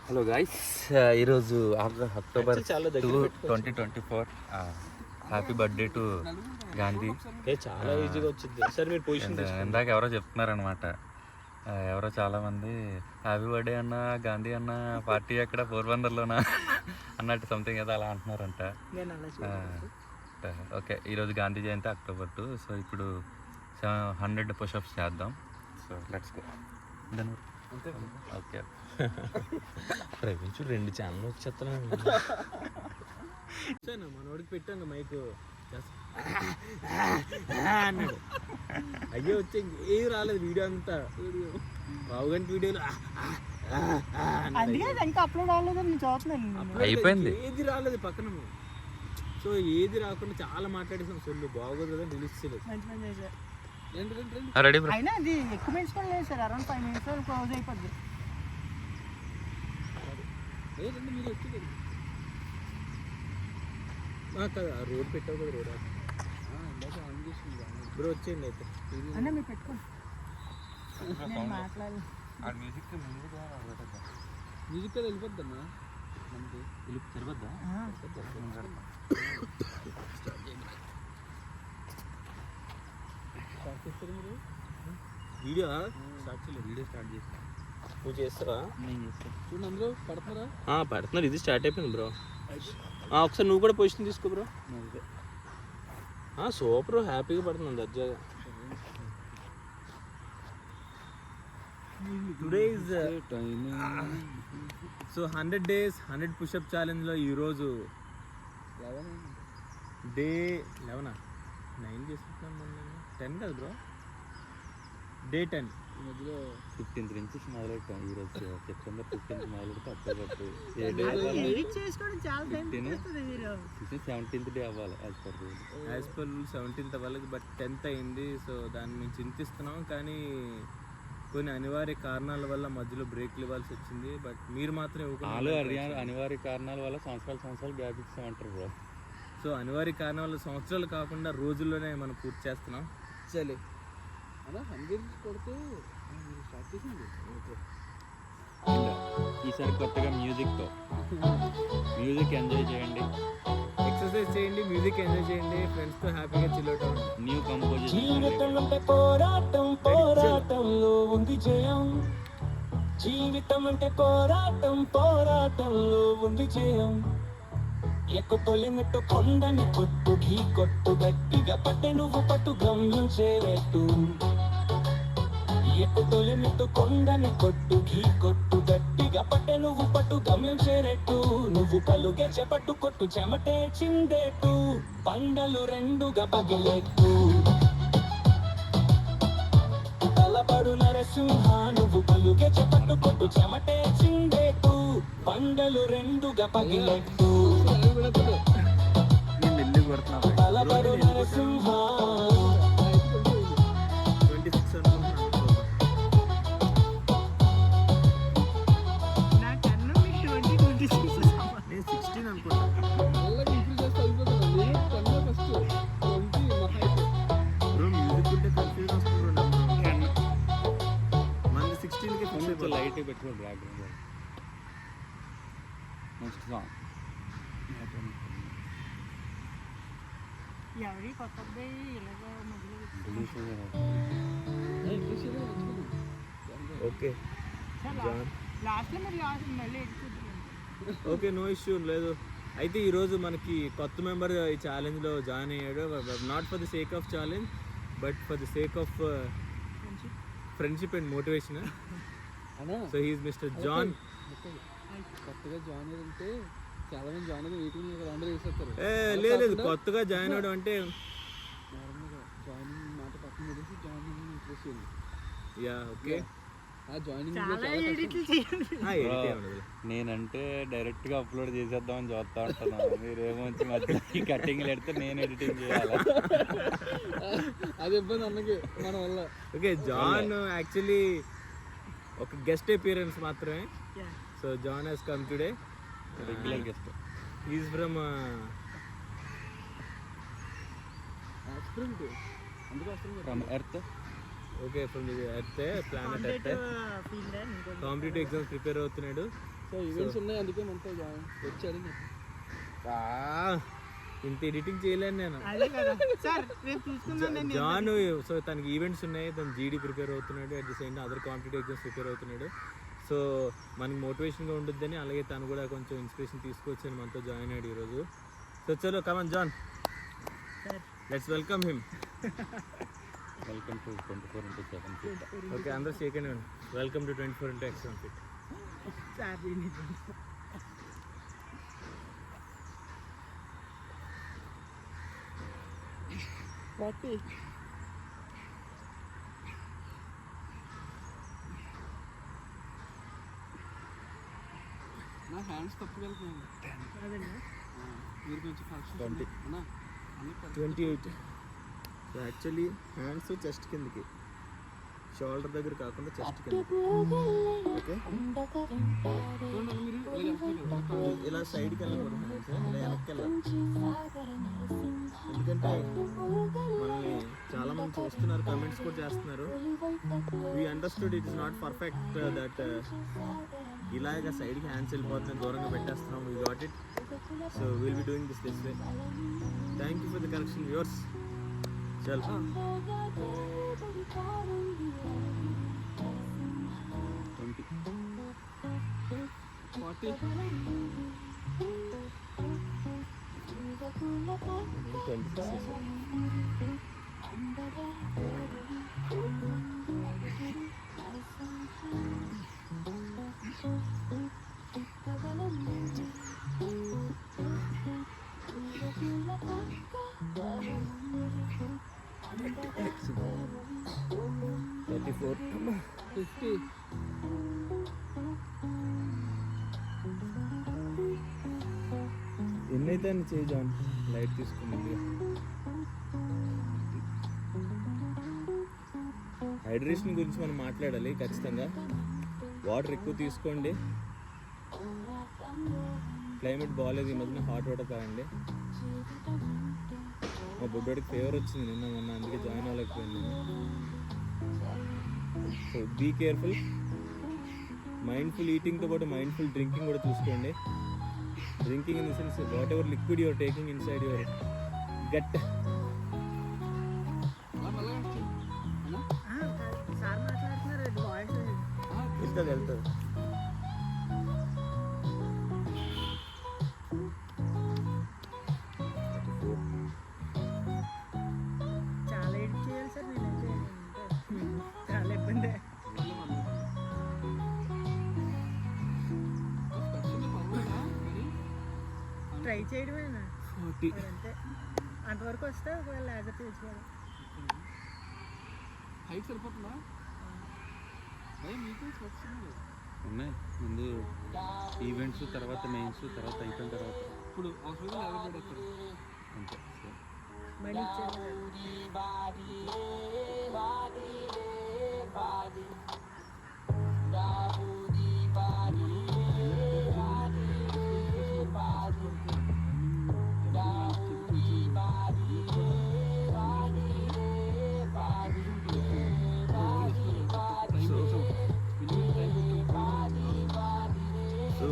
Hello guys, ఈరోజు October 2024. Happy birthday to Gandhi. చాలా ఈజీగా వచ్చింది సార్. మీరు పొజిషన్ ఇందాక ఎవరో చెప్తున్నారనమాట, ఎవరో చాలామంది హ్యాపీ బర్త్డే అన్న గాంధీ అన్న, పార్టీ ఎక్కడ పోర్బందర్లోనా అన్నట్టు సంథింగ్ ఏదో అలా అంటున్నారంట. ఓకే, ఈరోజు గాంధీ జయంతి October 2. సో ఇప్పుడు 100 పుషప్స్ చేద్దాం. So let's go. Okay, Praveen 2 channel వచ్చేస్తున్నాను. మనోడికి పెట్టాను మైక్ అన్నాడు. అయ్యో వచ్చే ఏం రాలేదు వీడియో అంతా. పావుగంట వీడియోలో అయిపోయింది, ఏది రాలేదు పక్కన. సో ఏది రాకుండా చాలా మాట్లాడేసాం. సొల్లు బాగోదు కదా, రిలీజ్ చేయలేదు. మీరు వచ్చి రోడ్ పెట్టావు కదా, రోడ్ బ్రో వచ్చేయండి అయితే. మ్యూజిక్ వెళ్ళిపోద్దమ్మా, మనకి సరిపోద్దా? స్టార్ట్ చేస్తారు మీరు వీడియో? స్టార్ట్ చేయలేదు, వీడియో స్టార్ట్ చేస్తాను. నువ్వు చేస్తావా? నేను చేస్తాను. చూడండి అందరూ పడుతున్నారా? పడుతున్నారు. ఇది స్టార్ట్ అయిపోయింది బ్రో. ఒకసారి నువ్వు కూడా పొజిషన్ తీసుకో బ్రో. సూపర్, హ్యాపీగా పడుతుంది దర్జాగా. Today is so 100 days 100 pushup ఛాలెంజ్లో ఈరోజు డే 11 9 చేసుకుంటున్నాం. 10 కదా బ్రో, డే 10. మధ్యలో 15th నుంచి మొదలెట్టాం. ఈరోజు September 15th మొదలెడితే October 2. 17th డే అవ్వాలి యాజ్ పర్ రూల్. 17th అవ్వాలి, బట్ 10th అయింది. సో దాన్ని మేము చింతిస్తున్నాం, కానీ కొన్ని అనివార్య కారణాల వల్ల మధ్యలో బ్రేక్లు ఇవ్వాల్సి వచ్చింది. బట్ మీరు మాత్రం అనివార్య కారణాల వల్ల సంవత్సరాలు గ్యాప్ ఇచ్చామంటారు బ్రో. సో అనివార్య కారణాల వల్ల సంవత్సరాలు కాకుండా రోజుల్లోనే మనం పూర్తి చేస్తున్నాం. సరే అలా 100 కొడితే స్టార్ట్ చేసింది. ఈసారి కొత్తగా మ్యూజిక్ ఎంజాయ్ చేయండి, ఎక్సర్సైజ్ చేయండి, మ్యూజిక్ ఎంజాయ్ చేయండి, ఫ్రెండ్స్ తో హ్యాపీగా చిల్ అవుట్ అవ్వండి. New composition. పోరాటంలో ఉంది జయం. జీవితం అంటే పోరాటంలో ఉంది జయం. ఎక్కుతొలిమిట్టు కొండని కొట్టు, ఢీ కొట్టు, గట్టిగా పట్టే నువ్వు పట్టు గమ్యం చేరేట్టు. ఎక్కుతొలిమిట్టు కొండని కొట్టు, ఢీ కొట్టు, గట్టిగా పట్టే నువ్వు పట్టు గమ్యం చేరేట్టు. నువ్వు కలుగే చెపట్టు, కొట్టు చెమటే చిందేట్టు, పండలు రెండుగా పగిలేట్టు. తలపడు నరసింహ, నువ్వు కలుగే చెపట్టు, కొట్టు చెమటే చిందేట్టు, పండలు రెండుగా పగిలేట్టు. తలపడు నరసింహ. లైట్ పెట్టుకోండి background. Next song okay okay, no issue లేదు. అయితే ఈరోజు మనకి కొత్త మెంబర్ ఈ ఛాలెంజ్లో జాయిన్ అయ్యాడు. Not for the sake of challenge, but for the sake of friendship and motivation. So he is mister John. కొత్తగా జాయిన్ అయ్యారంటే చాలా మంది జాయిన్ అయ్యి వెయిటింగ్ అందరూ వేసేస్తారు. లేదు, కొత్తగా జాయిన్ అవ్వడం అంటే నార్మల్గా జాయినింగ్ మాట పక్కన తెలిసి జాయినింగ్ ఇంట్రెస్ట్ ఉంది. Yeah okay. నేనంటే డైరెక్ట్ గా అప్లోడ్ చేసేద్దామని చూస్తా ఉంటున్నాను. మీరేమో మధ్య కటింగ్ పెడితే నేను ఎడిటింగ్ చేయాలి. అది ఇబ్బంది అన్నకి మన వల్ల. ఓకే, జాన్ యాక్చువల్లీ ఒక గెస్ట్ అపియరెన్స్ మాత్రమే. So John has come today, regular guest. He is from earth. Okay, from the earth, planet earth. Competitive exams prepare అవుతున్నాడు. సో సో ఈవెంట్స్ ఉన్నాయి, అందుకే మనతో వచ్చాడు. ఇంత ఎడిటింగ్ చేయలేను నేను. అదే కదా సార్, రేపు చూసుకుందాం. జాన్ సో తనకి ఈవెంట్స్ ఉన్నాయి, తను జీడీ ప్రిపేర్ అవుతున్నాడు, at the same other competitive exams prepare అవుతున్నాడు. సో మనకి మోటివేషన్గా ఉంటుందని, అలాగే తను కూడా కొంచెం ఇన్స్పిరేషన్ తీసుకొచ్చాను, మనతో జాయిన్ అయ్యాడు ఈరోజు. సో చలో come on John, let's welcome him. Welcome to 24x7 fit. Okay, అందరూ shake and welcome to 24x7 fit. Sir బట్టి నా హ్యాండ్స్ తప్పుకెళ్తున్నాను. అదేనా మీరు కొంచెం function 28. So actually hands chest కిందకి, షోల్డర్ దగ్గర కాకుండా చెస్ట్ కింద. ఓకే, ఇలా సైడ్కి వెళ్ళకూడదు హ్యాండ్స్, ఇలా వెనక్కి వెళ్ళాలి. ఎందుకంటే మనల్ని చాలా మంది చూస్తున్నారు, కమెంట్స్ కూడా చేస్తున్నారు. We understood it is not perfect that ఇలాగ సైడ్కి హ్యాండ్స్ వెళ్ళిపోతున్నాయి, దూరంగా పెట్టేస్తున్నాం. We got it. So will be doing this way. Thank you for the correction viewers. చల్ 40. ఎన్నైతే అని చేయి జాన్, లైట్ తీసుకుంది. హైడ్రేషన్ గురించి మనం మాట్లాడాలి ఖచ్చితంగా. వాటర్ ఎక్కువ తీసుకోండి. క్లైమేట్ బాగాలేదు ఈ మధ్యన, హాట్ వాటర్ తాగండి. మా బుడ్డోడికి ఫీవర్ వచ్చింది నిన్న మొన్న, అందుకే జాయిన్ అవ్వలేకపోయింది. So be careful. మైండ్ఫుల్ ఈటింగ్తో పాటు మైండ్ఫుల్ డ్రింకింగ్ కూడా చూసుకోండి. Drinking in the sense what ever liquid you are taking inside your gut. Sir మాట్లాడుతున్నారు, వాయిస్ వెళ్తుంది. చాలా ఎడిట్ చేయాలి సార్, నేనైతే చాలా ఇబ్బంది. ట్రై చేయడమేనా 40. అంతే, అంతవరకు వస్తే ఒకవేళ లేజర్ తీసుకోవాలి. హైట్ సరిపోతుందా? అదే మీకు వస్తుంది. ఉన్నాయి ముందు ఈవెంట్స్, తర్వాత మెయిన్స్, తర్వాత అయిపోయిన తర్వాత ఇప్పుడు అవసరం లేకపోతే పెడతారు అంతే. మళ్ళీ ఇచ్చారు. సో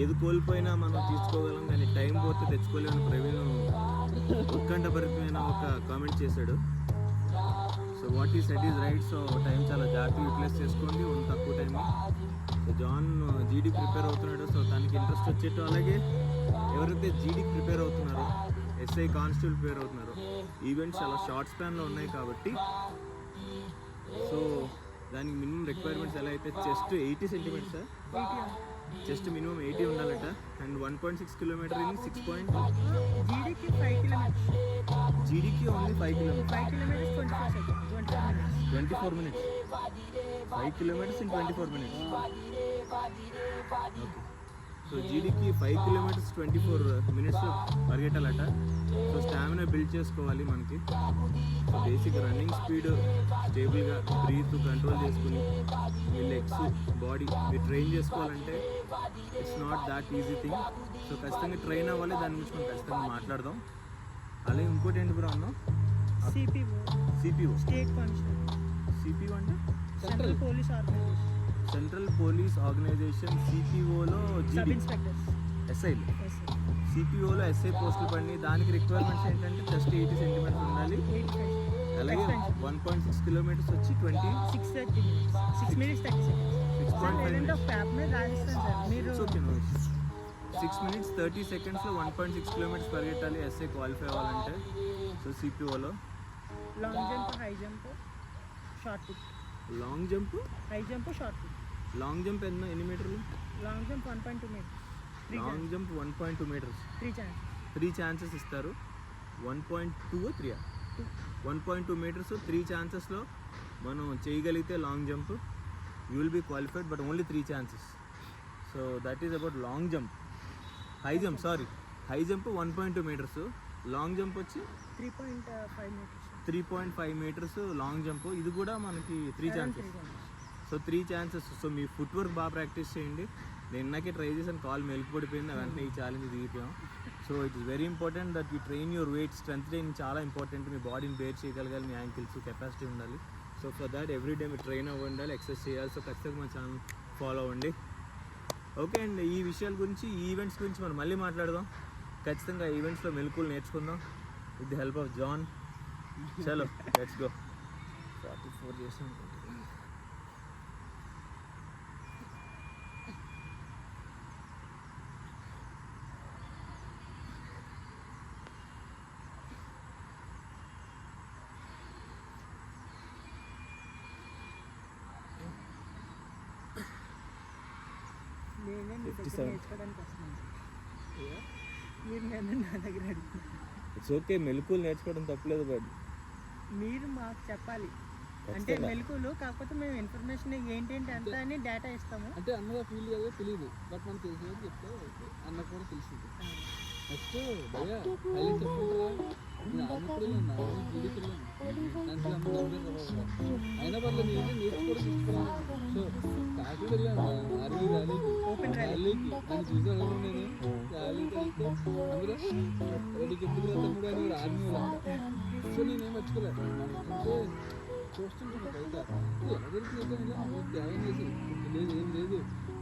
ఏది కోల్పోయినా మనం తీసుకోగలం, కానీ టైం పోతే తెచ్చుకోలేమని ప్రవీణ్ ఉత్కంఠభరితమైన ఒక కామెంట్ చేశాడు. సో వాట్ ఈ set is right. So time చాలా జాగ్రత్తగా యూటిలైజ్ చేసుకోండి, ఉన్న తక్కువ టైం. సో జాన్ జీడీ ప్రిపేర్ అవుతున్నాడు, సో తనకి ఇంట్రెస్ట్ వచ్చేట్టు, అలాగే ఎవరైతే జీడీకి ప్రిపేర్ అవుతున్నారో, ఎస్ఐ కానిస్టేబుల్ ప్రిపేర్ అవుతున్నారో, ఈవెంట్స్ చాలా షార్ట్ స్పాన్లో ఉన్నాయి కాబట్టి సో దానికి మినిమం రిక్వైర్మెంట్స్ ఎలా అయితే చెస్ట్ 80 సెంటీమీటర్స్, చెస్ట్ మినిమం 80 ఉండాలట. And 1.6 kilometer in 6. జీడీకి 5 కిలోమీటర్స్, జీడీకి only 5 kilometers, 5 kilometers 24 minutes. 5 kilometers in 24 minutes. Okay. So జీడీకి 5 kilometers 24 minutes పరిగెట్టాలట. సో స్టామినా బిల్డ్ చేసుకోవాలి మనకి. సో బేసిక్ రన్నింగ్ స్పీడ్ స్టేబుల్గా, బ్రీత్ కంట్రోల్ చేసుకుని మీ లెగ్స్, బాడీ మీరు ట్రైన్ చేసుకోవాలంటే it's not that easy thing. So ఖచ్చితంగా ట్రైన్ అవ్వాలి, దాని గురించి మనం ఖచ్చితంగా మాట్లాడదాం. అలాగే ఇంకోటి ఏంటి బ్రో అన్నాం, CPO, CPO, state constable, CPO అంటే central police organization. Central police organization సిపిఓలో సబ్ ఇన్స్పెక్టర్స్ ఎస్ఐలు ఎస్ సిపిఓలో ఎస్ఐ పోస్టులు పడినాయి. దానికి రిక్వైర్మెంట్స్ ఏంటంటే జస్ట్ 80 సెంటీమీటర్స్ ఉండాలి. అలాగే 1.6 కిలోమీటర్స్ వచ్చి 6 minutes 30 seconds. 6.5 లేదంటే ఒక పేపర్ మీద రాసిస్తాను సార్ మీరు. 6 minutes 30 secondsలో 1.6 కిలోమీటర్స్ పరిగెట్టాలి ఎస్ఐ క్వాలిఫై అవ్వాలంటే. సో సిపిఓలో long jump, high jump, shot put. Long jump, high jump, shot put. Long jump ఎన్ని మీటర్లు? Long jump 1.2 meters. Long jump 1.2 meters. 3 chances. 3 chances ఇస్తారు. 1.2 3 1.2 మీటర్స్ 3 ఛాన్సెస్లో మనం చేయగలిగితే long jump you will be qualified, but only 3 chances. So that is about long jump. High jump 1.2 metres, long jump వచ్చి 3.5 meters. 3.5 metres long jump. ఇది కూడా మనకి 3 chances. So 3 chances. So మీ footwork బాగా practice చేయండి. నేను ఇందాకే try చేశాను, కాల్ మెలికిపడిపోయింది, వెంటనే ఈ ఛాలెంజ్ దిగిపోయాం. So it is very important that you train your weight. Strength training చాలా ఇంపార్టెంట్. మీ బాడీని బేర్ చేయగలగాలి, మీ యాంకిల్స్ కెపాసిటీ ఉండాలి. సో ఫర్ దాట్ ఎవ్రీడే మీరు ట్రైన్ అవ్వండి, ఎక్సర్సైజ్ చేయాలి. సో ఖచ్చితంగా మా ఛానల్ ఫాలో అవ్వండి. ఓకే అండి, ఈ విషయాల గురించి, ఈ ఈవెంట్స్ గురించి మనం మళ్ళీ మాట్లాడదాం. ఖచ్చితంగా ఈవెంట్స్లో మెలకువలు నేర్చుకుందాం with the help of John. చలో లెట్స్ గో. 44 చేసాం. నేనే మీ దగ్గర 57. నేర్చుకోవడానికి వస్తున్నాను సార్. మీరు నన్ను నా దగ్గర అడుగుతున్నారు. ఇట్స్ ఓకే, మెలకువలు నేర్చుకోవడం తప్పలేదు, బట్ మీరు మాకు చెప్పాలి అంటే ఖచ్చితంగా. మెలకువలు. కాకపోతే మేము ఇన్ఫర్మేషన్ ఏంటంటే అంత అని డేటా ఇస్తాము. అంటే అన్నగా ఫీల్ కదా తెలియదు, బట్ మనకు తెలిసినది చెప్తే అన్నకు కూడా తెలిసింది. నెక్స్ట్ భయ్యా హైలైట్ చెప్పుకుంటారా? నేను ఆర్మీకి వెళ్ళాను, జీడీకి వెళ్ళాను, దాంట్లో అయినా పర్లేదు నేను నేర్చుకోవడం ఇష్టపడాను. సో కాకి వెళ్ళాను ఆర్మీ ర్యాలీకి నన్ను చూసి అడగడం నేను ర్యాలీకి వెళ్తే అందులో రెడీకి ఎందుకు తమ్ముడు అని కూడా ఆర్మీ వెళ్ళాను. సో నేనేం మర్చిపోలేదు. అంటే చూస్తుంటాను బయట ఎలా జరుగుతుంది ధ్యానం చేసి లేదు ఏం లేదు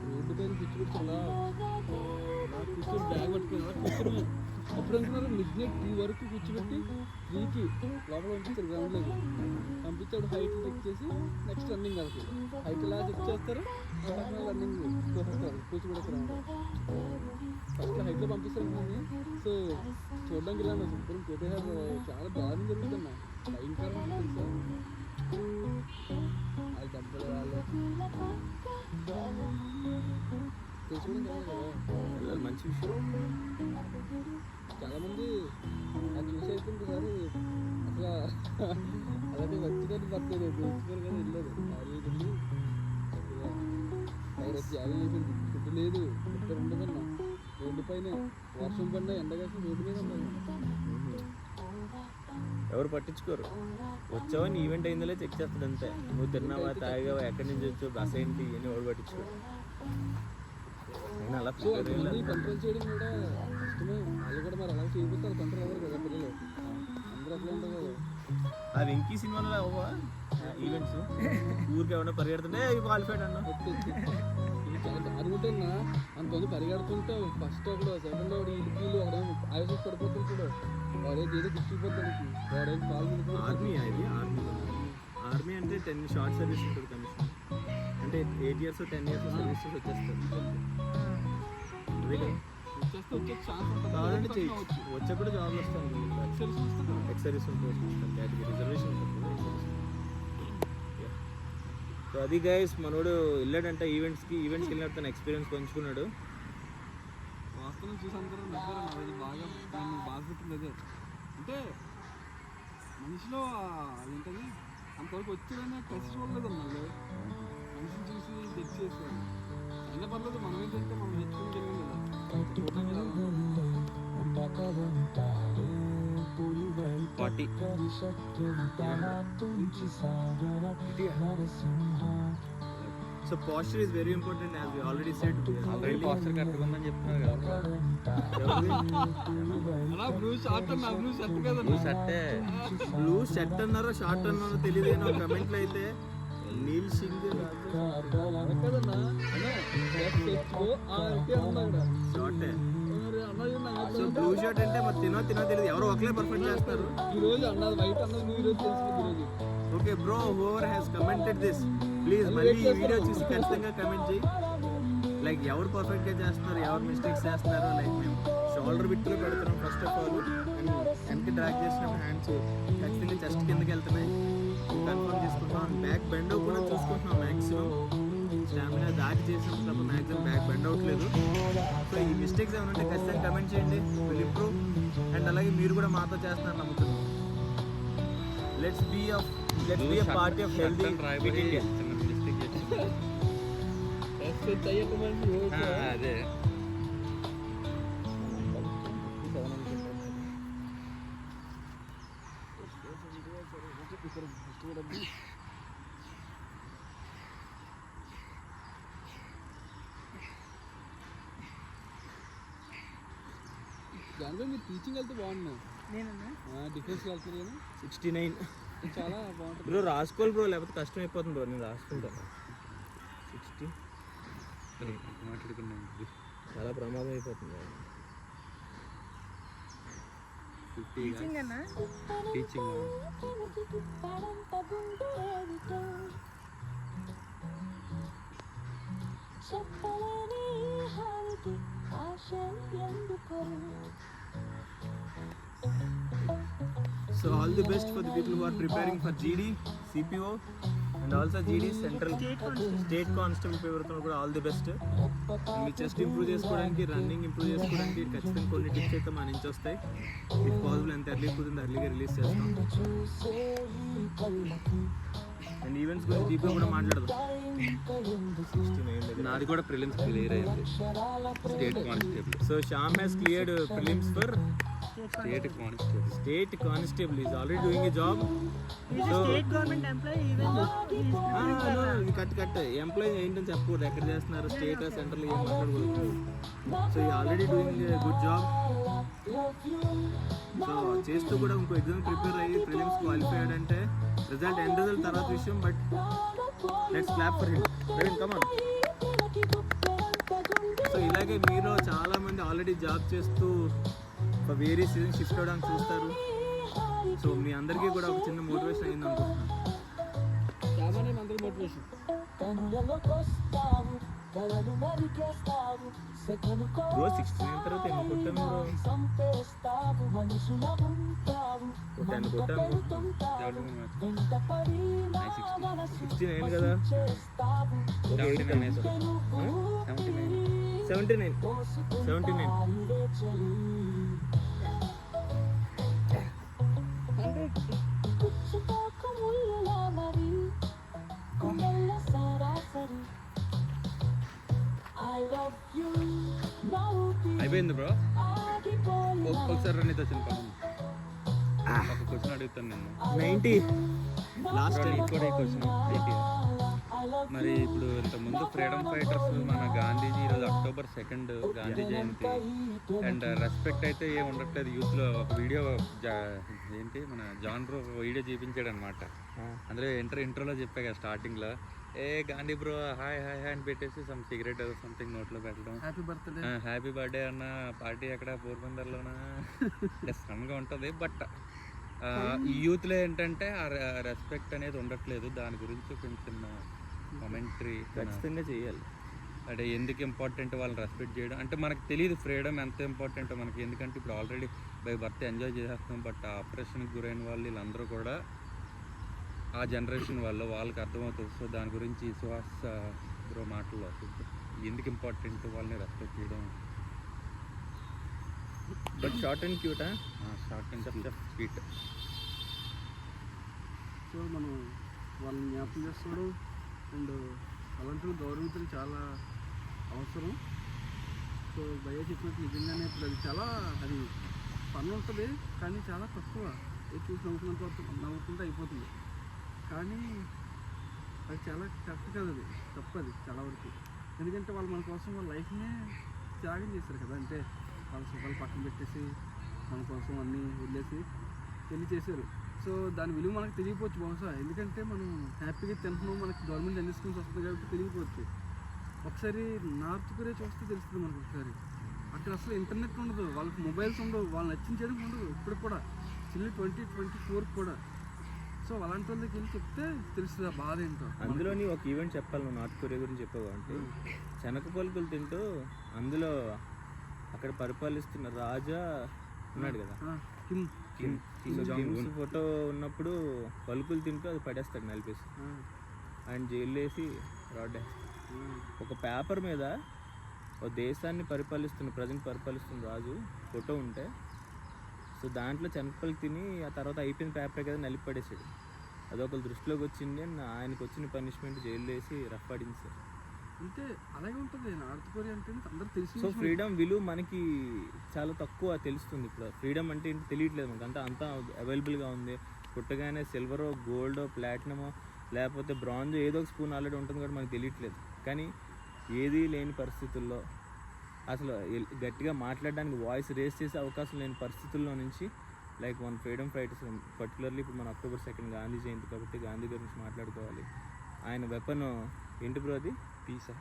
రోడ్డు పైన కూర్చోబెట్టి అలా కూర్చొని బ్యాగ్ పట్టుకుని అలా కూర్చొని అప్పుడు అనుకున్నారు మిడ్-నైట్ 2 వరకు కూర్చోబెట్టి 3కి లోపల పంపిస్తారు గ్రౌండ్లోకి. పంపించాడు హైట్ చెక్ చేసి నెక్స్ట్ రన్నింగ్ వెళ్తారు. హైట్ ఎలా చెక్ చేస్తారు, రన్నింగ్ చూస్తారు కూర్చోబెడతారు. ఫస్ట్ హైట్లో పంపిస్తారు అనుకుని. సో చూడడానికి ఇలా శుభ్రం కొట్టేసారు. చాలా దారుణం జరుగుతున్నా, భయంకరంగా తెలుసా అది డబ్బులు వాళ్ళు తెలుసుకోవడం కదా మంచి విషయం. చాలామంది అది చూసి అయిపోయింది సార్ అసలు అలాగే వచ్చినట్టు పడుతుంది తెలుసుకోరు కదా వెళ్ళలేదు వెళ్ళి త్యాగం అయిపోయింది. ఫుడ్ లేదు, ఫుడ్ ఉండదన్నా. రోడ్డు పైన వర్షం పడినా ఎండగాసి రోడ్డు మీద ఉండదు. ఎవరు పట్టించుకోరు. వచ్చావని ఈవెంట్ అయిందిలే చెక్ చేస్తాడు అంతే. నువ్వు తిన్నావా, తాగావా, ఎక్కడి నుంచి వచ్చావు, బస్ ఏంటి, ఇవన్నీ ఎవరు పట్టించుకోరు. నేను అలా సో అన్ని కంట్రోల్ చేయడం కూడా కష్టమే. వాళ్ళు కూడా మరి అలా చేయబోతారు, కంట్రోల్ అవ్వరు కదా పిల్లలు. అందరూ అట్లా ఉంటారు కదా. ఆ వెంకీ సినిమాలో అవ్వవా ఈవెంట్స్ ఊరికి ఏమన్నా పరిగెడుతుంటే క్వాలిఫైడ్ అన్నా. ఇది చాలా దారుణం ఉంటుందా, అంతమంది పరిగెడుతుంటే ఫస్ట్ ఒకడు సెకండ్ ఒకడు ఇల్లు ఒకడేమో ఆయుష్ పడిపోతుంటాడు, వాడేది ఏదో గుర్తిపోతానికి వాడేం కాల్ ఆర్మీ అది ఆర్మీ అంటే 10 షార్ట్ సర్వీస్ ఉంటుంది కమిషన్. అంటే 8 years 10 years సర్వీస్ వచ్చేస్తారు. అదే కదా వచ్చేస్తే వచ్చే ఛాన్స్ ఉంటుంది. కావాలంటే చేయొచ్చు. వచ్చేప్పుడు జాబ్లు వస్తాను. ఎక్స్ సర్వీస్ ఉంటుంది, కేటగిరీ రిజర్వేషన్ ఉంటుంది. సో అది గైస్, మనోడు వెళ్ళాడంట ఈవెంట్స్కి వెళ్ళినట్టు తన ఎక్స్పీరియన్స్ పంచుకున్నాడు. వాస్తవం చూసి అందరూ నవ్వారు. అది బాగా నన్ను బాధ పెట్టింది. అదే అంటే మనిషిలో ఏంటది అంతవరకు వచ్చాడనే టెస్ట్ చూడలేదు అన్నాళ్ళు. మనిషిని చూసి జడ్జ్ చేశారు. అయినా పర్లేదు, మనం ఏంటంటే మనం నేర్చుకుని వెళ్ళాం కదా. So posture is very important, as we already said. Already poster కరెక్ట్గా ఉందని చెప్తున్నారు కదా. అలా బ్లూ షార్ట్ అన్న బ్లూ షర్ట్ కదా షర్టే బ్లూ షర్ట్ అన్నారో షార్ట్ అన్నారో తెలియదు, కానీ కమెంట్లు అయితే నీల్ సింగ్ కదన్నా షార్టే. అన్న సో బ్లూ షర్ట్ అంటే మరి తినో తెలియదు, ఎవరో ఒకలే పర్ఫెక్ట్ చేస్తారు. ఈ రోజు అన్నది వైట్ అన్నది నువ్వు ఈరోజు తెలిసింది ఈరోజు. Okay bro, whoever has commented this please మళ్ళీ ఈ వీడియో చూసి ఖచ్చితంగా కమెంట్ చేయి. లైక్ ఎవరు పర్ఫెక్ట్గా చేస్తున్నారు, ఎవరు మిస్టేక్స్ చేస్తున్నారు. లైక్ మేము షోల్డర్ బిట్లో పెడుతున్నాం ఫస్ట్ ఆఫ్ ఆల్, అండ్ వెనక్కి డ్రాగ్ చేసినాం, హ్యాండ్స్ ఖచ్చితంగా చెస్ట్ కిందకి వెళ్తున్నాయి కన్ఫర్మ్ చేసుకుంటాం. బ్యాక్ బెండ్ కూడా చూసుకుంటున్నాం మ్యాక్సిమం. స్టామినా దాటి చేసినప్పుడు తప్ప మ్యాక్సిమం బ్యాక్ బెండ్ అవ్వట్లేదు. సో ఈ మిస్టేక్స్ ఏమైనా ఉంటే ఖచ్చితంగా కమెంట్ చేయండి, విల్ ఇంప్రూవ్. అండ్ అలాగే మీరు కూడా మాతో చేస్తున్నారు నమ్ముతున్నాం. Let's be a party of healthy fit India. Ayyappa మనిషి రోజు అదే దాంట్లో మీరు టీచింగ్ వెళ్తే బాగున్నాయి. నేనన్నా డిఫెన్స్ వెళ్తున్నారు కానీ 69 చాలా బాగుంటుంది. బ్రో రాసుకోవాలి బ్రో, లేకపోతే కష్టం అయిపోతుంది బ్రో. నేను రాసుకుంటాను. 60 మాట్లాడుకున్నాం. చాలా ప్రమాదం అయిపోతుంది. 50 టీచింగ్ అన్నా టీచింగ్. చెప్పలేని హాయికి ఆశ ఎందుకు. So all the best for the people who are preparing for GD, CPO and also GD Central State Constable పేపర్తో కూడా all the best. Me chest improve చేసుకోవడానికి, రన్నింగ్ ఇంప్రూవ్ చేసుకోవడానికి ఖచ్చితంగా కొన్ని టిప్స్ అయితే మన నుంచి వస్తాయి. ఇఫ్ పాసిబుల్ ఎంత ఎర్లీ కుదిరింది ఎర్లీగా రిలీజ్ చేస్తాం. అండ్ ఈవెంట్స్ గురించి డీప్గా కూడా మాట్లాడదాం. 69 నాది కూడా ప్రిలిమ్స్ క్లియర్ అయింది, state constable. So Shyam has cleared prelims for state constable. State constable. Is already doing a job. Is state government employee even cut employee ఏంటని చెప్పకూడదు, ఎక్కడ చేస్తున్నారు, స్టేట్ సెంట్రల్ ఏం మాట్లాడకూడదు. సో ఈ already doing good job. So చేస్తూ కూడా ఇంకో ఎగ్జామ్ ప్రిపేర్ అయ్యి ప్రిలిమ్స్ క్వాలిఫై అయ్యాడంటే రిజల్ట్ ఎండ్ రిజల్ట్ తర్వాత విషయం. But let's clap for him. Praveen come on. So ఇలాగే మీలో చాలామంది ఆల్రెడీ జాబ్ చేస్తూ ఒక వేరే సీజన్ షిఫ్ట్ అవ్వడానికి చూస్తారు. సో మీ అందరికీ కూడా ఒక చిన్న మోటివేషన్ అయింది అనుకుంటున్నాను. చాలానే మంత్రి మోటివేషన్. బ్రో 69 తర్వాత ఎన్ని కొట్టాము బ్రో? 10 కొట్టాము. 69 కదా? 79. అయిపోయింది బ్రో. ఒక్కొక్కసారి రన్ అయితే వచ్చింది పని. ఒక క్వశ్చన్ అడుగుతాను నేను. 90 లాస్ట్ టైం. కూడా ఈ క్వశ్చన్ 80. మరి ఇప్పుడు ఇంతకుముందు ఫ్రీడమ్ ఫైటర్స్ మన గాంధీజీ ఈరోజు October 2 Gandhi Jayanti. And respect అయితే ఏం ఉండట్లేదు యూత్లో. ఒక వీడియో ఏంటి మన జాన్ బ్రో వీడియో చూపించాడు అనమాట. అందులో ఇంట్రోలో చెప్పా కదా స్టార్టింగ్లో, ఏ Gandhi bro hi hi hi అని పెట్టేసి సమ్ సిగరెట్ సంథింగ్ నోట్లో పెట్టడం. హ్యాపీ బర్త్డే అన్న, పార్టీ ఎక్కడ పోర్బందర్లోనా. ఫన్గా ఉంటుంది. బట్ ఈ యూత్లో ఏంటంటే ఆ రెస్పెక్ట్ అనేది ఉండట్లేదు. దాని గురించి కొంచెం కామెంటరీ ఖచ్చితంగా చేయాలి. అంటే ఎందుకు ఇంపార్టెంట్ వాళ్ళని రెస్పెక్ట్ చేయడం అంటే మనకు తెలియదు ఫ్రీడమ్ ఎంత ఇంపార్టెంట్ మనకి. ఎందుకంటే ఇప్పుడు ఆల్రెడీ బై బర్త్ ఎంజాయ్ చేసేస్తాం. బట్ ఆ ఆపరేషన్కి గురైన వాళ్ళు వీళ్ళందరూ కూడా ఆ జనరేషన్ వాళ్ళు, వాళ్ళకి అర్థమవుతుంది. సో దాని గురించి సుహాస్ బ్రో మాటల్లో ఎందుకు ఇంపార్టెంట్ వాళ్ళని రెస్పెక్ట్ చేయడం. బట్ షార్ట్ అండ్ క్యూటా? Short and sweet. సో మనం వాళ్ళని జ్ఞాపకం చేసుకోవడం అండ్ అలాంటి గౌరవించడం చాలా అవసరం. సో భయ చెప్పినట్టు నిజంగానే ఇప్పుడు అది చాలా అది పని ఉంటుంది, కానీ చాలా తక్కువ. చూసి నవ్వుకుంటూ అయిపోతుంది. కానీ అది చాలా కరెక్ట్ కాదు, అది తప్పది చాలా వరకు. ఎందుకంటే వాళ్ళు మన కోసం వాళ్ళ లైఫ్నే త్యాగం చేస్తారు కదా. అంటే వాళ్ళ సుఖాలు పక్కన పెట్టేసి మన కోసం అన్నీ వదిలేసి పెళ్లి చేశారు. సో దాని విలువ మనకు తెలియకపోవచ్చు బహుశా, ఎందుకంటే మనం హ్యాపీగా తింటున్నాం, మనకి గవర్నమెంట్ అన్ని స్కీమ్స్ వస్తుంది కాబట్టి తెలియకపోవచ్చు. ఒకసారి నార్త్ కొరియా చూస్తే తెలుస్తుంది మనకు. ఒకసారి అక్కడ అసలు ఇంటర్నెట్ ఉండదు, వాళ్ళకి మొబైల్స్ ఉండవు, వాళ్ళు నచ్చిన చేయడానికి ఉండదు ఇప్పుడు కూడా, చిల్లి 2024 కూడా. సో అలాంటి వాళ్ళకి వెళ్ళి చెప్తే తెలుస్తుంది ఆ బాధ ఏంటో. అందులోని ఒక ఈవెంట్ చెప్పాలి నువ్వు నార్త్ కొరియా గురించి చెప్పావు అంటే, శనగ పలుకులు తింటూ అందులో అక్కడ పరిపాలిస్తున్న రాజా ఉన్నాడు కదా, కిమ్ కిమ్స్ ఫోటో ఉన్నప్పుడు పలుకులు తింటూ అది పడేస్తాడు నలిపేసి, ఆయన జైలు వేసి రాడ్ ఒక పేపర్ మీద ఒక దేశాన్ని ప్రజెంట్ పరిపాలిస్తున్న రాజు ఫోటో ఉంటే, సో దాంట్లో శనగపల్లి తిని ఆ తర్వాత అయిపోయిన పేపర్ కదా నలిపి పడేసాడు. అదొకరు దృష్టిలోకి వచ్చింది అని ఆయనకు వచ్చిన పనిష్మెంట్ జైలు వేసి రఫ్ పడించారు. అంటే అలాగే ఉంటుంది నార్త్ కొరియా అంటే అందరూ తెలిసి. సో ఫ్రీడమ్ విలువ మనకి చాలా తక్కువ తెలుస్తుంది ఇప్పుడు. ఫ్రీడమ్ అంటే ఏంటి తెలియట్లేదు మనకు, అంతా అవైలబుల్గా ఉంది. పుట్టగానే సిల్వరో గోల్డో ప్లాటినమో లేకపోతే బ్రాంజ్ ఏదో ఒక స్పూన్ ఆల్రెడీ ఉంటుంది కూడా మనకు తెలియట్లేదు. కానీ ఏదీ లేని పరిస్థితుల్లో, అసలు గట్టిగా మాట్లాడడానికి వాయిస్ రేస్ చేసే అవకాశం లేని పరిస్థితుల్లో నుంచి లైక్ మన ఫ్రీడమ్ ఫైటర్స్, పర్టికులర్లీ ఇప్పుడు మన October 2 గాంధీ జయంతి కాబట్టి గాంధీ గురించి మాట్లాడుకోవాలి. ఆయన వెపన్ ఏంటి బ్రో అది? పీసా,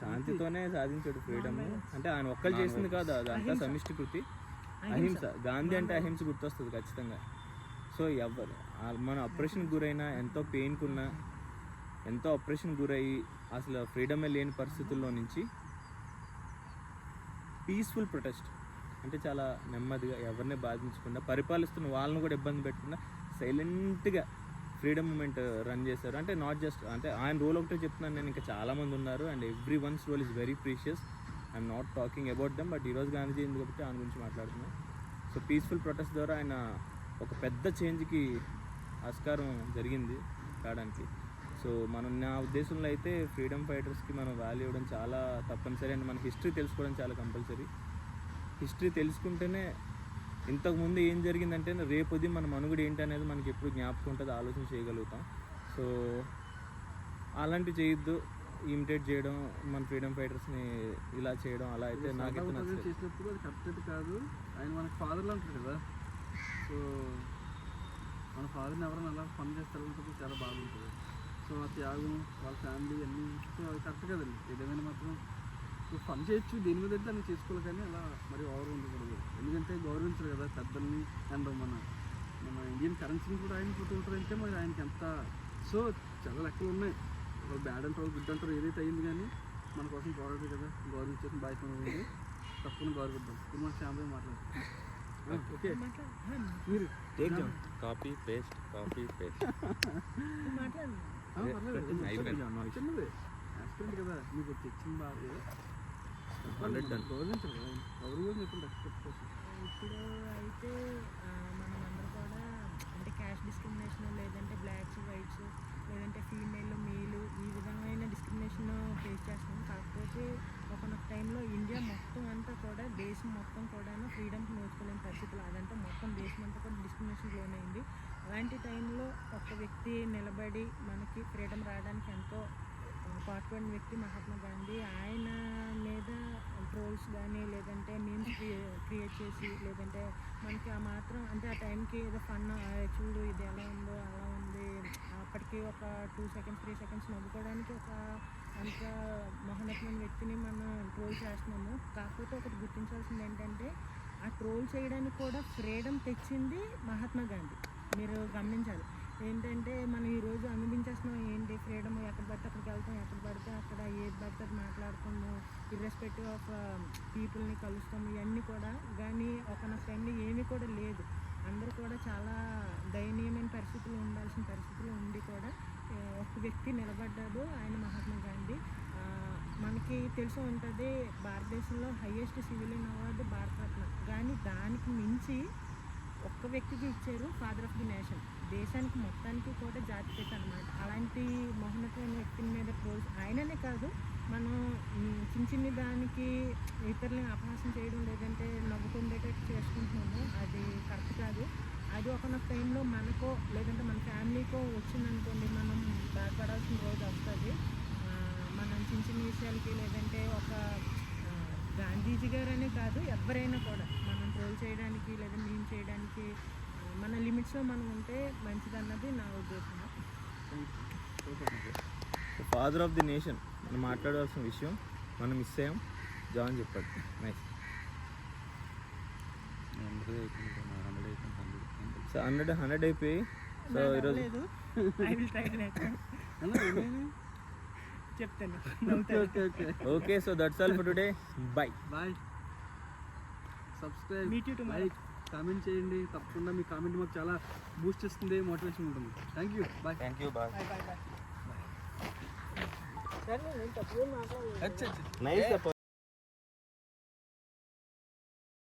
శాంతితోనే సాధించాడు ఫ్రీడమ్. అంటే ఆయన ఒక్కరు చేసింది కాదు, అదంతా సమిష్టి కృతి. అహింస, గాంధీ అంటే అహింస గుర్తొస్తుంది ఖచ్చితంగా. సో ఎవరు మన ఆపరేషన్కి గురైనా, ఎంతో పెయిన్కున్నా, ఎంతో ఆపరేషన్ గురయ్యి అసలు ఫ్రీడమే లేని పరిస్థితుల్లో నుంచి పీస్ఫుల్ ప్రొటెస్ట్ అంటే చాలా నెమ్మదిగా ఎవరిని బాధించకుండా, పరిపాలిస్తున్న వాళ్ళని కూడా ఇబ్బంది పెట్టకుండా సైలెంట్గా ఫ్రీడమ్ మూమెంట్ రన్ చేశారు. అంటే నాట్ జస్ట్ అంటే ఆయన రోల్ ఒకటే చెప్తున్నాను నేను, ఇంకా చాలామంది ఉన్నారు and every one's role is very precious. I'm not talking about them, but ఈరోజు గాంధీ ఎందుకు కాబట్టి ఆయన గురించి మాట్లాడుతున్నాను. సో పీస్ఫుల్ ప్రొటెస్ట్ ద్వారా ఆయన ఒక పెద్ద చేంజ్కి ఆస్కారం జరిగింది కావడానికి. సో నా ఉద్దేశంలో అయితే ఫ్రీడమ్ ఫైటర్స్కి మనం వాల్యూ ఇవ్వడం చాలా తప్పనిసరి అండ్ మన హిస్టరీ తెలుసుకోవడం చాలా కంపల్సరీ. హిస్టరీ తెలుసుకుంటేనే ఇంతకుముందు ఏం జరిగిందంటే రేపుది మన మనుగడ ఏంటి అనేది మనకి ఎప్పుడు జ్ఞాపకం ఉంటుంది, ఆలోచన చేయగలుగుతాం. సో అలాంటివి చేయొద్దు, ఇమిటేట్ చేయడం, మన ఫ్రీడమ్ ఫైటర్స్ని ఇలా చేయడం అలా అయితే నాకైతే నచ్చలేదు. చేసినప్పుడు అది కరెక్ట్ కాదు. ఆయన మనకి ఫాదర్లో ఉంటారు కదా, సో మన ఫాదర్ని ఎవరైనా అలా పని చేస్తారంటే చాలా బాగుంటుంది. సో ఆ త్యాగం, వాళ్ళ ఫ్యామిలీ అన్నీ, సో అది కరెక్ట్ కదండి. ఏదేమైనా మాత్రం ఫన్ చేయొచ్చు, దేని మీద అయితే అన్నీ చేసుకోవాలి, కానీ అలా మరి ఓవర్ ఉండకూడదు. ఎందుకంటే గౌరవించరు కదా పెద్దల్ని. అండ్ మన ఇండియన్ కరెన్సీని కూడా ఆయన పోతుంటారంటే మరి ఆయనకి ఎంత. సో చాలా లెక్కలు ఉన్నాయి, వాళ్ళు బ్యాడ్ అంటారు గుడ్ అంటారు ఏదైతే అయింది, కానీ మన కోసం పోరాడు కదా, గౌరవించేసిన బాధ్యత ఉంది, తప్పకుండా గౌరవిద్దాం. ఇప్పుడు మన ఫ్యామిలీ మాట్లాడుతాం. ఓకే మీరు కాపీ పేస్ట్ చిన్నది యాక్సిడెంట్ కదా, మీకు తెచ్చిన బాగా గౌరవించారు కదా. ఎవరు కూడా చెప్పండి రెస్పెక్ట్ కోసం. ఇప్పుడు అయితే మనమందరూ కూడా అంటే క్యాస్ట్ డిస్క్రిమినేషన్, లేదంటే బ్లాక్స్ వైట్స్, లేదంటే ఫీమేల్ మేలు, ఈ విధమైన డిస్క్రిమినేషన్ ఫేస్ చేస్తున్నాం. కాకపోతే ఒకనొక టైంలో ఇండియా మొత్తం అంతా కూడా, దేశం మొత్తం కూడా ఫ్రీడమ్కి నోచుకోలేని పరిస్థితులు, అదంతా మొత్తం దేశం అంతా కూడా డిస్క్రిమినేషన్ లోనైంది. అలాంటి టైంలో ఒక వ్యక్తి నిలబడి మనకి ఫ్రీడమ్ రావడానికి ఎంతో పాటుపడిన వ్యక్తి మహాత్మా గాంధీ. ఆయన మీద ట్రోల్స్ కానీ లేదంటే మీమ్స్ క్రియేట్ చేసి, లేదంటే మనకి ఆ మాత్రం అంటే ఆ టైంకి ఏదో ఫన్, చూడు ఇది ఎలా ఉందో అలా ఉంది, అప్పటికి ఒక 2 seconds 3 seconds నవ్వుకోవడానికి ఒక అంత మహోన్నతమైన వ్యక్తిని మనం ట్రోల్ చేస్తున్నాము. కాకపోతే ఒకటి గుర్తించాల్సింది ఏంటంటే, ఆ ట్రోల్ చేయడానికి కూడా ఫ్రీడమ్ తెచ్చింది మహాత్మా గాంధీ. మీరు గమనించాలి. ఏంటంటే మనం ఈరోజు అనుభవించేస్తున్నాం ఏంటి ఫ్రీడమ్, ఎక్కడ పడితే అక్కడికి వెళ్తాం, ఎక్కడ పడితే అక్కడ ఏది పడితే అది మాట్లాడుతాము, ఇర్రెస్పెక్టివ్ ఆఫ్ పీపుల్ని కలుస్తాము, ఇవన్నీ కూడా. కానీ ఒకనొక టైంలో ఏమీ కూడా లేదు. అందరూ కూడా చాలా దయనీయమైన పరిస్థితులు ఉండాల్సిన పరిస్థితులు ఉండి కూడా ఒక వ్యక్తి నిలబడ్డాడు, ఆయన మహాత్మా గాంధీ. మనకి తెలిసి ఉంటుంది భారతదేశంలో హైయెస్ట్ సివిలియన్ అవార్డు భారతరత్న, కానీ దానికి మించి ఒక్క వ్యక్తికి ఇచ్చారు, ఫాదర్ ఆఫ్ ది నేషన్, దేశానికి మొత్తానికి కూడా జాతిపిత అనమాట. అలాంటి మహోన్నతమైన వ్యక్తి మీద ట్రోల్స్, ఆయననే కాదు మనం చిన్న దానికి ఇతరులని అపహాసం చేయడం, లేదంటే నవ్వుకుండేటట్టు చేసుకుంటున్నాము, అది కరెక్ట్ కాదు. అది ఒకనొక టైంలో మనకో లేదంటే మన ఫ్యామిలీకో వచ్చిందనుకోండి, మనం బాధపడాల్సిన రోజు వస్తుంది. మనం చిన్న విషయాలకి, లేదంటే ఒక గాంధీజీ గారనే కాదు ఎవరైనా కూడా మనం ట్రోల్ చేయడానికి లేదా మీమ్ చేయడానికి మన లిమిట్స్లో మనం ఉంటే మంచిది అన్నది నా ఉద్దేశం. ఫాదర్ ఆఫ్ ది నేషన్ మనం మాట్లాడాల్సిన విషయం మనం మిస్ అయ్యాం. జాన్ చెప్పాడు. నైస్. సో 100 అయిపోయి సో ఈరోజు లేదు ఐ విల్ ట్రై చెప్తాను. Okay okay okay. So that's all for today. Bye. Bye. Subscribe, Meet you tomorrow. Like, comment చేయండి. తప్పకుండా మీ కామెంట్ మాకు చాలా బూస్ట్ ఇస్తుంది, మోటివేషన్ ఉంటుంది. Thank you. Bye. Thank you. Bye. సరే నేను తప్పుగా మాట్లాడలేదు. అచ్చా నైస్.